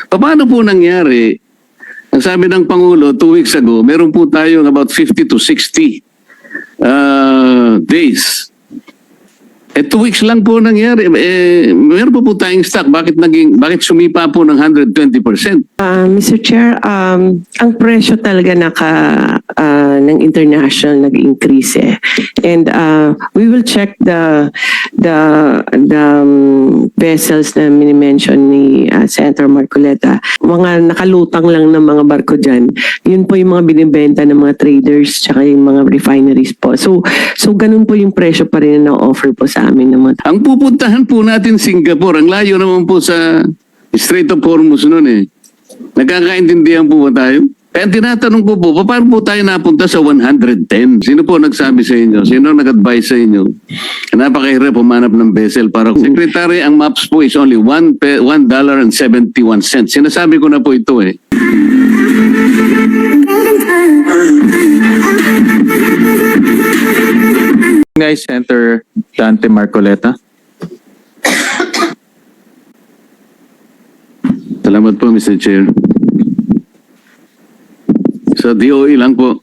Paano po nangyari? Ang sabi ng Pangulo 2 weeks ago, meron po tayong about 50 to 60 days. 2 weeks lang po nangyari. Meron po tayong stock. Bakit sumipa po ng 120%? Mr. Chair, ang presyo talaga ng international nag-increase eh. And we will check the vessels na mini-mention ni Senator Marcoleta. Mga nakalutang lang ng mga barko dyan. Yun po yung mga binibenta ng mga traders tsaka yung mga refineries po. So ganun po yung presyo pa rin na offer po sa amin naman. Ang pupuntahan po natin Singapore, ang layo naman po sa Strait of Hormuz noon eh. Nagkakaintindihan po ba tayo? Kaya tinatanong ko po, paano po tayo napunta sa 110? Sino po nagsabi sa inyo? Sino nag-advise sa inyo? Napakahirap pumanap ng vessel para Secretary, ang maps po is only $1.71. Sinasabi ko na po ito eh. Nice, Senator Dante Marcoleta. Salamat po, Mr. Chair. Sa DOE lang po.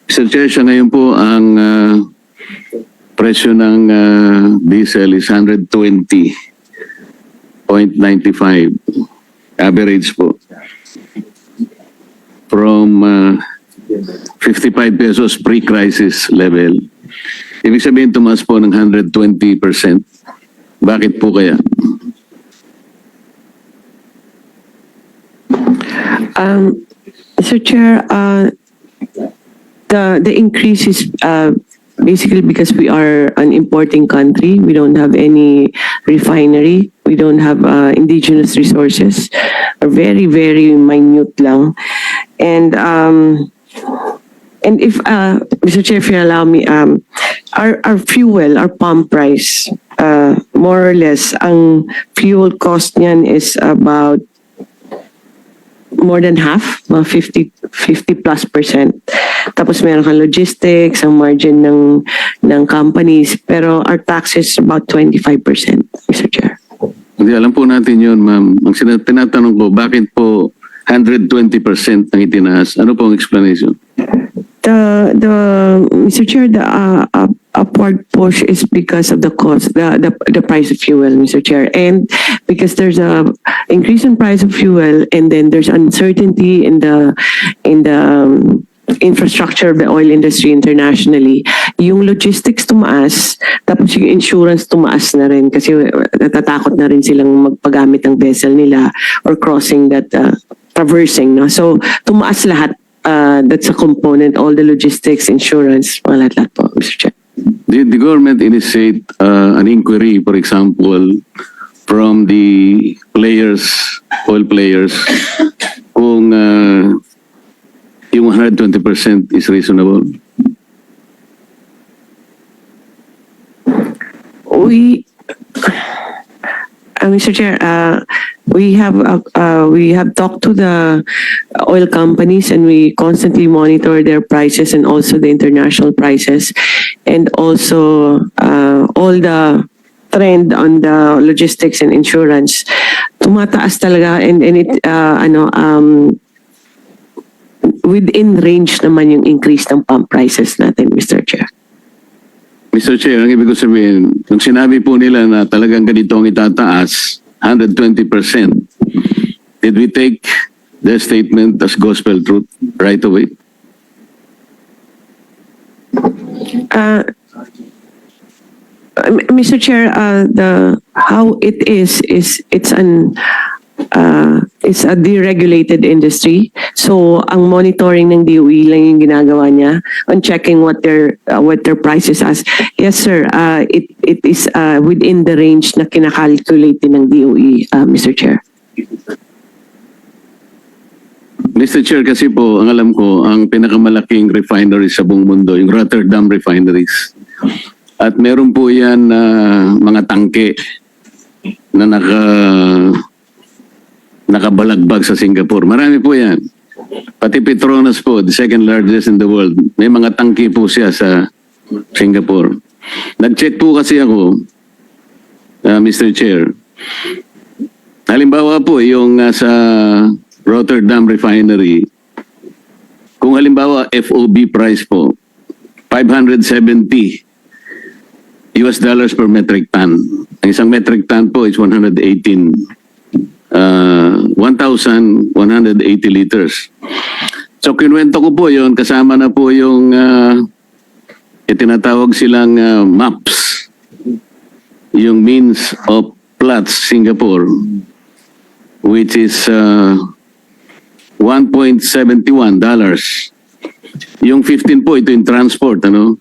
Mr. Chair, siya ngayon po ang presyo ng diesel is 120.95 average po. From 55 pesos pre-crisis level. Ibig sabihin tumaas po ng 120%. Bakit po kaya? Mr. Chair, the increase is basically because we are an importing country. We don't have any refinery. We don't have indigenous resources. Are very, very minute lang. And if Mr. Chair, if you allow me, our fuel, our pump price, more or less, ang fuel cost niyan is about more than half, mga 50+%. Tapos meron kang logistics, ang margin ng companies, pero our tax is about 25%, Mr. Chair. Hindi, alam po natin yun, ma'am. Ang tinatanong ko, bakit po 120% ang itinaas? Ano po ang explanation? Mr. Chair, the upward push is because of the cost, the price of fuel, Mr. Chair, and because there's a increase in price of fuel, and then there's uncertainty in the infrastructure of the oil industry internationally. Yung logistics tumaas, tapos yung insurance tumaas na rin kasi natatakot na rin silang magpagamit ng vessel nila or crossing that traversing, no? So tumaas lahat. That's a component, all the logistics, insurance, mga lahat po, Mr. Chair. Did the government initiate an inquiry, for example, from the oil players, kung yung 120% is reasonable? Mr. Chair, we have talked to the oil companies, and we constantly monitor their prices and also the international prices, and also all the trend on the logistics and insurance. Tumataas talaga, and it within range naman yung increase ng pump prices natin, Mr. Chair. Mr. Chair, ang ibig ko sabihin, nung sinabi po nila na talagang ganito ang itataas, 120%, did we take their statement as gospel truth right away? Mr. Chair, how it is it's a deregulated industry. So ang monitoring ng DOE lang yung ginagawa niya on checking what their prices as. Yes, sir. It is within the range na kinakalculate din ng DOE, Mr. Chair. Mr. Chair, kasi po, ang alam ko, ang pinakamalaking refinery sa buong mundo, yung Rotterdam refineries. At meron po yan mga tangke na nakabalagbag sa Singapore. Marami po yan. Pati Petronas po, the second largest in the world. May mga tangke po siya sa Singapore. Nag-check po kasi ako, Mr. Chair. Halimbawa po, yung sa Rotterdam Refinery, kung halimbawa FOB price po, $570 per metric ton. Ang isang metric ton po is 1,180 liters. So kinuwento ko po yon, kasama na po yung itinatawag silang MAPS, yung means of Platts Singapore, which is $1.71. Yung 15 po, ito yung transport, ano?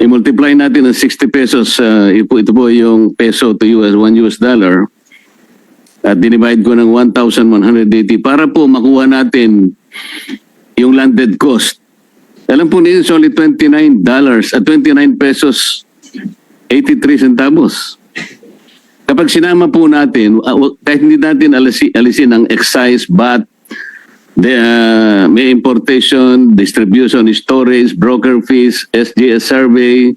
I-multiply natin ng 60 pesos, ito po yung peso to US, $1 at dinivide ko ng 1,180 para po makuha natin yung landed cost. Alam po niyo, it's only $29 at 29 pesos 83 centavos. Kapag sinama po natin, kahit hindi natin alisin ang excise, VAT, may importation, distribution, storage, broker fees, SGS survey,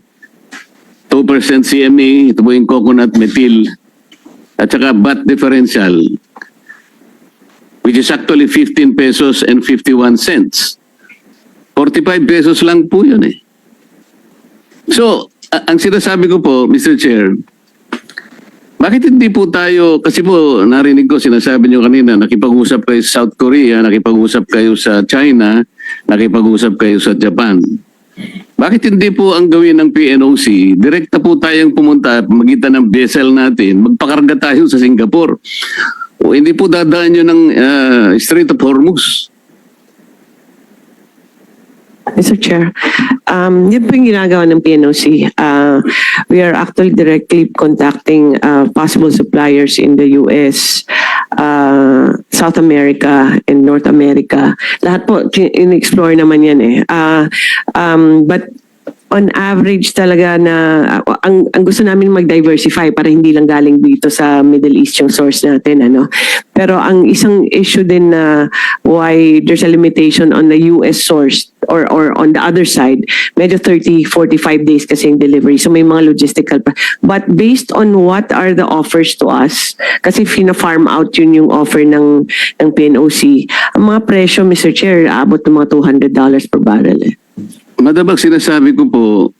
2% CME, ito po yung coconut methyl, at saka VAT differential, which is actually 15 pesos and 51 cents. 45 pesos lang po yun eh. So, ang sinasabi ko po, Mr. Chair, bakit hindi po tayo, kasi po narinig ko, sinasabi nyo kanina, nakipag-usap kayo sa South Korea, nakipag-usap kayo sa China, nakipag-usap kayo sa Japan. Bakit hindi po ang gawin ng PNOC, direkta po tayong pumunta, magitan ng vessel natin, magpakarga tayo sa Singapore. O hindi po dadaan nyo ng Strait of Hormuz. Mr. Chair, yun po yung ginagawa ng PNOC. We are actually directly contacting possible suppliers in the US, South America, and North America. Lahat po, in-explore naman yan eh. But on average talaga na ang gusto namin mag-diversify para hindi lang galing dito sa Middle East yung source natin, ano. Pero ang isang issue din na why there's a limitation on the US source or on the other side, medyo 30-45 days kasi yung delivery. So may mga logistical pa. But based on what are the offers to us, kasi fina-farm out yun yung offer ng PNOC, ang mga presyo, Mr. Chair, abot ng mga $200 per barrel eh. Madabag sinasabi ko po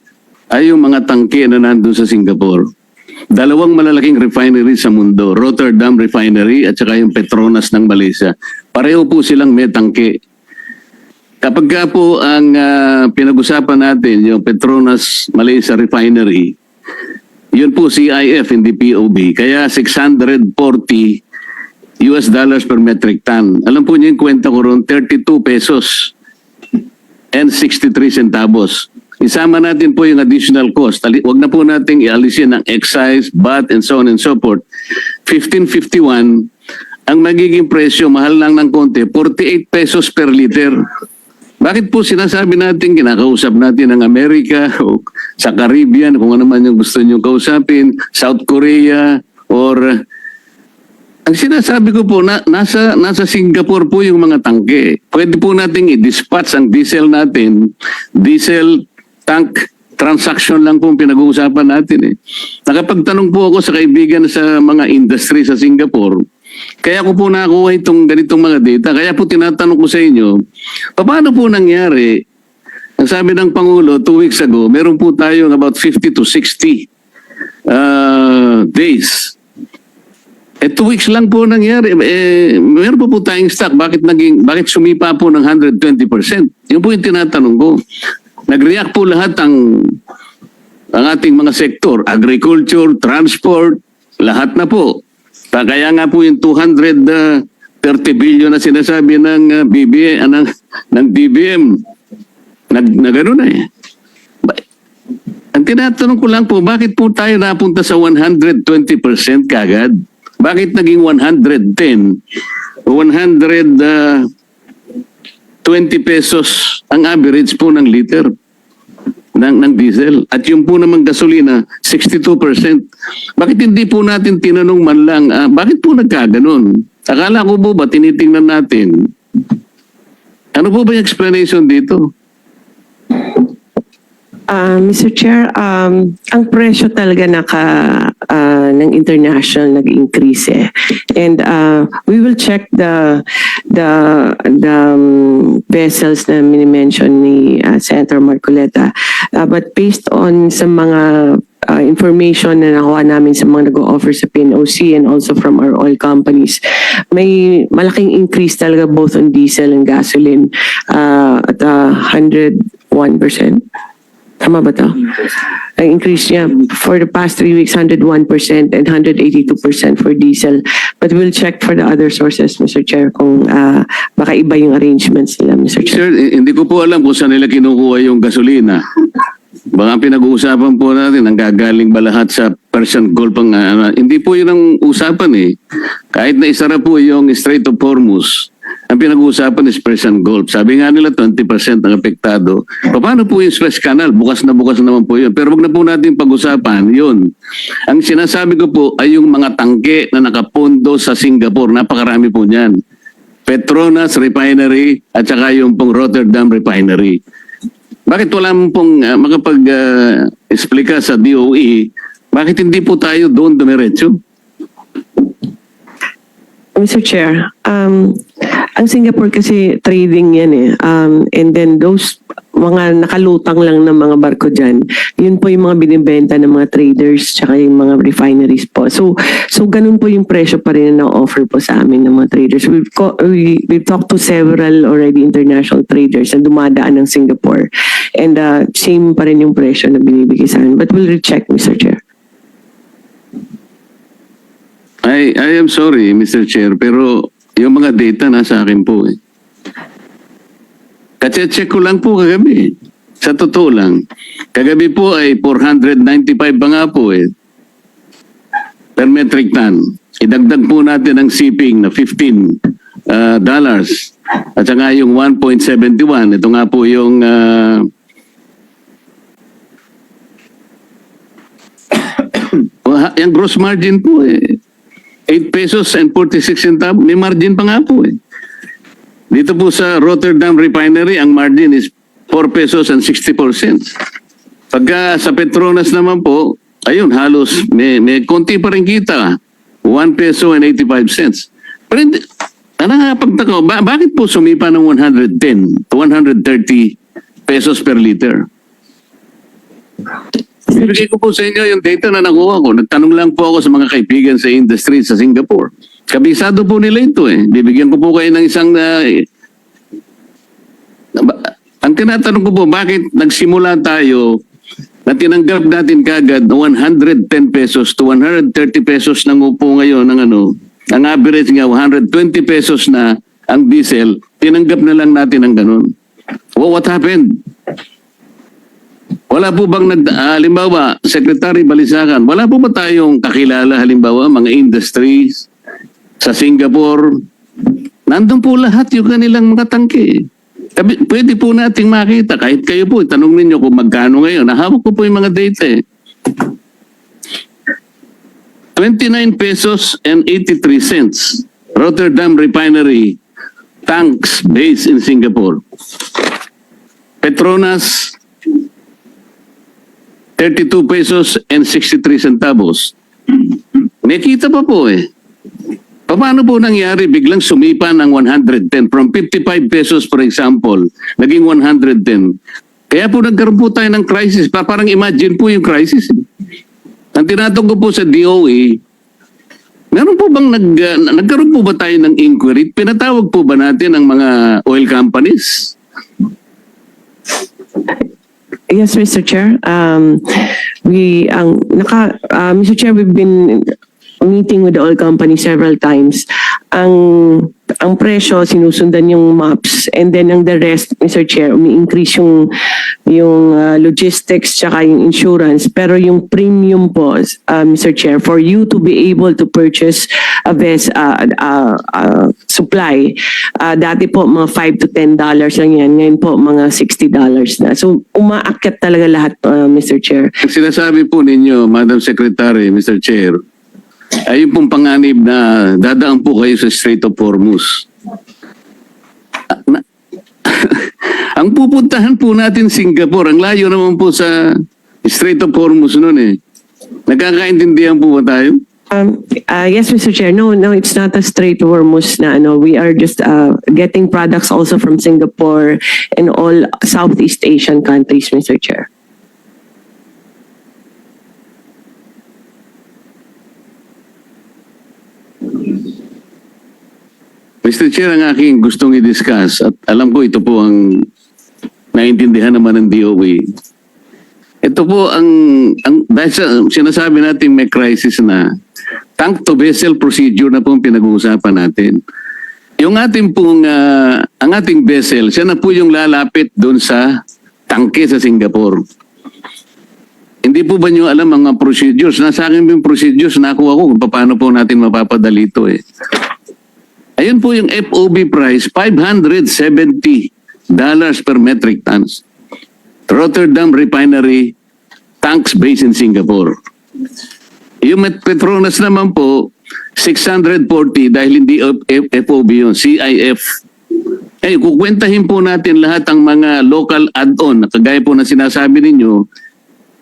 ay yung mga tangke na nandun sa Singapore. Dalawang malalaking refinery sa mundo, Rotterdam Refinery at saka yung Petronas ng Malaysia. Pareho po silang may tangke. Kapag ka po ang pinag-usapan natin, yung Petronas Malaysia Refinery, yun po CIF, hindi POB. Kaya $640 per metric ton. Alam po niyo yung kwenta ko ron, 32 pesos and 63 centavos. Isama natin po yung additional cost. Huwag na po nating ialisin ang excise, VAT, and so on and so forth. 15.51, ang magiging presyo, mahal lang ng konti, 48 pesos per liter. Bakit po sinasabi natin, kinakausap natin ang Amerika o sa Caribbean, kung ano man yung gusto nyo kausapin, South Korea, or ang sinasabi ko po, nasa Singapore po yung mga tangke. Pwede po nating i-dispatch ang diesel natin. Diesel tank transaction lang po pinag-uusapan natin eh. Nakapagtanong po ako sa kaibigan sa mga industry sa Singapore. Kaya ko po nakuha itong ganitong mga data. Kaya po tinatanong ko sa inyo, paano po nangyari? Ang sabi ng Pangulo 2 weeks ago, meron po tayong about 50 to 60 days. 2 weeks lang po nangyari. Meron po tayong stock. Bakit sumipa po ng 120%? Yun po yung tinatanong ko. Nag-react po lahat ang ating mga sektor. Agriculture, transport, lahat na po. Kaya nga po yung 230 billion na sinasabi ng DBM. Na gano'n na eh. Ang tinatanong ko lang po, bakit po tayo napunta sa 120% kagad? Bakit naging 110 o 120 pesos ang average po ng liter ng diesel? At yung po namang gasolina, 62%. Bakit hindi po natin tinanong man lang, bakit po nagkaganon? Akala ko po ba, tinitingnan natin. Ano po ba yung explanation dito? Mr. Chair, ang presyo talaga ng international nag-increase eh. And we will check the vessels na mini-mention ni Senator Marcoleta. But based on sa mga information na nakuha namin sa mga nag-o-offer sa PNOC and also from our oil companies, may malaking increase talaga both on diesel and gasoline at 101%. Tama ba to? Ang increase niya for the past 3 weeks, 101% and 182% for diesel. But we'll check for the other sources, Mr. Chair, kung baka iba yung arrangements nila, Mr. Chair. Sir, hindi ko po alam kung saan nila kinukuha yung gasolina. Baka pinag-uusapan po natin, ang gagaling ba lahat sa Persian Gulf? Hindi po yun ang usapan eh. Kahit na isara po yung Strait of Hormuz, ang pinag-uusapan is Persian Gulf. Sabi nga nila 20% ang apektado. Paano po yung Suez Canal? Bukas naman po yun. Pero wag na po natin pag-usapan yun. Ang sinasabi ko po ay yung mga tangke na nakapondo sa Singapore. Napakarami po niyan. Petronas Refinery at saka yung pong Rotterdam Refinery. Bakit wala mo pong makapag-explika sa DOE? Bakit hindi po tayo doon dumiretso? Mr. Chair, ang Singapore kasi trading yan eh. And then those mga nakalutang lang ng mga barko dyan, yun po yung mga binibenta ng mga traders tsaka yung mga refineries po. So ganun po yung presyo pa rin na offer po sa amin ng mga traders. We've talked to several already international traders na dumadaan ng Singapore. And same pa rin yung presyo na binibigay sa amin. But we'll recheck, Mr. Chair. I am sorry, Mr. Chair, pero yung mga data nasa akin po eh. Kasi-check ko lang po kagabi. Sa totoo lang. Kagabi po ay 495 pa nga po eh. Per metric ton. Idagdag po natin ang shipping na $15. At saka yung 1.71. Ito nga po yung yung gross margin po eh. 8 pesos and 46 centavos. May margin pa nga po eh. Dito po sa Rotterdam Refinery, ang margin is 4 pesos and 64 cents. Pagka sa Petronas naman po, ayun, halos may konti pa rin kita. 1 peso and 85 cents. Pero hindi, nakakapagtaka, bakit po sumipa ng 110 to 130 pesos per liter? Ibigay ko po sa inyo yung data na nakuha ko. Nagtanong lang po ako sa mga kaibigan sa industry sa Singapore. Kabisado po nila ito eh. Bibigyan ko po kayo ng isang... ang tinatanong ko po, bakit nagsimula tayo na tinanggap natin kagad 110 pesos to 130 pesos na po ngayon ng ang average nga 120 pesos na ang diesel, tinanggap na lang natin ang ganun. What happened? Wala po bang halimbawa, Secretary Balisacan, wala po ba tayong kakilala halimbawa mga industries sa Singapore? Nandun po lahat yung kanilang mga tangke. Pwede po nating makita, kahit kayo po, tanong ninyo kung magkano ngayon. Nahawak ko po yung mga data eh. 29 pesos and 83 cents. Rotterdam Refinery tanks based in Singapore. Petronas 32 pesos and 63 centavos. May kita pa po eh. Paano po nangyari biglang sumipa ng 110 from 55 pesos for example, naging 110. Kaya po nagkaroon po tayo ng crisis. Parang imagine po yung crisis. Ang tinatanong ko po sa DOE, meron po bang nagkaroon po ba tayo ng inquiry? Pinatawag po ba natin ang mga oil companies? Yes, Mr. Chair. Mr. Chair, we've been meeting with the oil company several times. Ang presyo, sinusundan yung maps, and then ang the rest, Mr. Chair, umi-increase yung logistics tsaka yung insurance. Pero yung premium po, Mr. Chair, for you to be able to purchase supply, dati po mga $5 to $10 lang yan. Ngayon po mga $60 na. So umaakyat talaga lahat, Mr. Chair. Ang sinasabi po ninyo, Madam Secretary, Mr. Chair, ay yung pong panganib na dadaan po kayo sa Strait of Hormuz. Ang pupuntahan po natin Singapore, ang layo naman po sa Strait of Hormuz noon eh. Nagkakaintindihan po ba tayo? Yes, Mr. Chair. No, it's not a straight Hormuz na ano. We are just getting products also from Singapore and all Southeast Asian countries, Mr. Chair. Mr. Chair, ang aking gustong i-discuss, at alam ko ito po ang naiintindihan naman ng DOE. Ito po dahil sa sinasabi natin may crisis na, tank to vessel procedure na pong pinag-uusapan natin. Yung ating pong, ang ating vessel, siya na po yung lalapit doon sa tangke sa Singapore. Hindi po ba nyo alam ang mga procedures? Nasa akin yung procedures, nakuha ko kung paano po natin mapapadali ito eh. Ayun po yung FOB price, $570 per metric tons. Rotterdam Refinery, tanks based in Singapore. Yung Petronas naman po, 640 dahil hindi FOB yun, CIF. Eh, kukwentahin po natin lahat ang mga local add-on, kagaya po na sinasabi ninyo,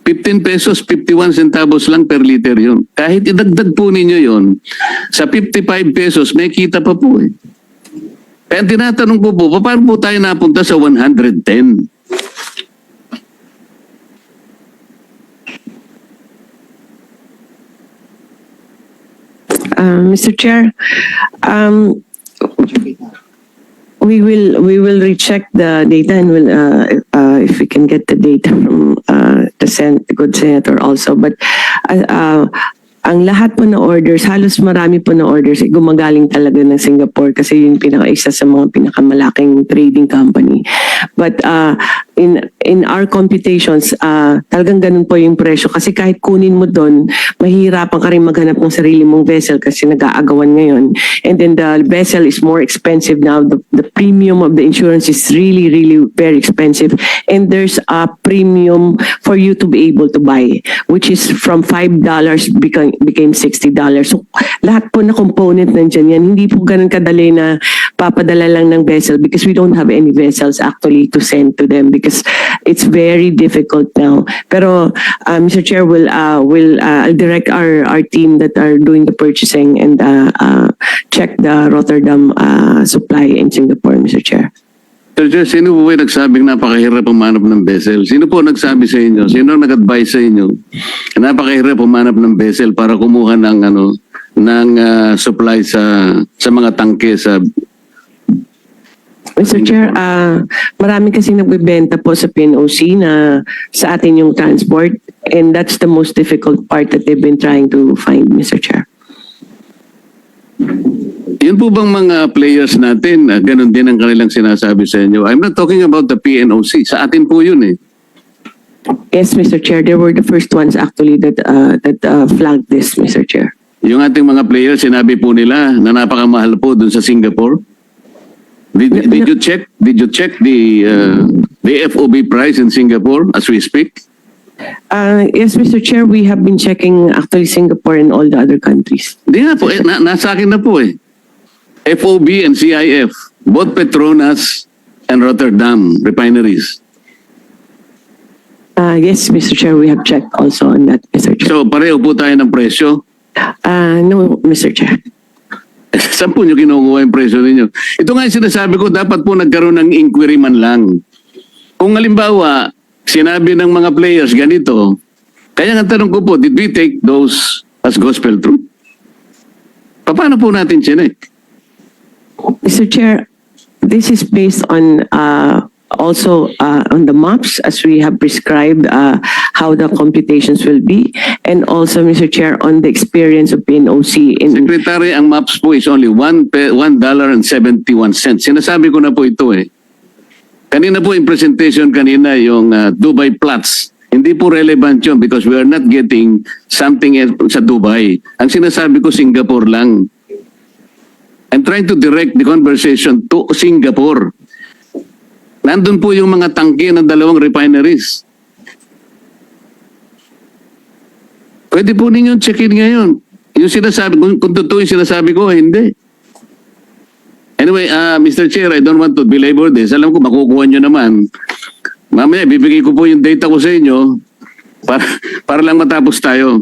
15 pesos, 51 centavos lang per liter yun. Kahit idagdag po ninyo yun, sa 55 pesos, may kita pa po eh. Kaya tinatanong ko po, paano po tayo napunta sa 110? Mr. Chair, we will recheck the data and will if we can get the data from the good senator also. But ang lahat po na orders, halos marami po na orders, gumagaling talaga ng Singapore kasi yun isa sa mga pinakamalaking trading company. But in our computations, talagang ganun po yung presyo kasi kahit kunin mo doon, mahihirapan ka rin maghanap ng sarili mong vessel kasi nag-aagawan ngayon. And then the vessel is more expensive now. The premium of the insurance is really, really very expensive. And there's a premium for you to be able to buy, which is from $5 became $60. So lahat po na component nandiyan yan. Hindi po ganun kadali na papadala lang ng vessel because we don't have any vessels actually to send to them because it's very difficult now. Pero Mr. Chair, I'll direct our team that are doing the purchasing and check the Rotterdam supply in Singapore, Mr. Chair. Sir Chair, sino po ba nagsabing napakahirap pumanap ng vessel? Sino po nagsabi sa inyo? Sino nag-advise sa inyo? Napakahirap pumanap ng vessel para kumuha ng supply sa mga tangke sa Mr. Chair, marami kasi nagbebenta po sa PNOC na sa atin yung transport and that's the most difficult part that they've been trying to find, Mr. Chair. Yun po bang mga players natin, ganun din ang kanilang sinasabi sa inyo? I'm not talking about the PNOC. Sa atin po yun eh. Yes, Mr. Chair, they were the first ones actually that flagged this, Mr. Chair. Yung ating mga players, sinabi po nila na napakamahal po dun sa Singapore. Did you check the FOB price in Singapore as we speak? Yes, Mr. Chair, we have been checking actually Singapore and all the other countries. Hindi nga po, nasa akin na po eh. FOB and CIF, both Petronas and Rotterdam refineries. Yes, Mr. Chair, we have checked also on that, Mr. Chair. So pareho po tayo ng presyo. No, Mr. Chair. Saan po nyo kinukuha yung presyo ninyo? Ito nga yung sinasabi ko, dapat po nagkaroon ng inquiry man lang. Kung halimbawa, sinabi ng mga players ganito, kaya nga tanong ko po, did we take those as gospel truth? Paano po natin chinek? Mr. Chair, this is based on also on the maps as we have prescribed how the computations will be and also, Mr. Chair, on the experience of PNOC in Secretary, ang maps po is only $1.71. Sinasabi ko na po ito eh. Kanina po yung presentation kanina, yung Dubai plots. Hindi po relevant yun because we are not getting something else sa Dubai. Ang sinasabi ko, Singapore lang. I'm trying to direct the conversation to Singapore. Nandun po yung mga tangke ng dalawang refineries. Pwede po ninyong check-in ngayon. Yung sinasabi, kung totoo yung sinasabi ko, hindi. Anyway, Mr. Chair, I don't want to belabor this. Alam ko, makukuha nyo naman. Mamaya, bibigay ko po yung data ko sa inyo para lang matapos tayo.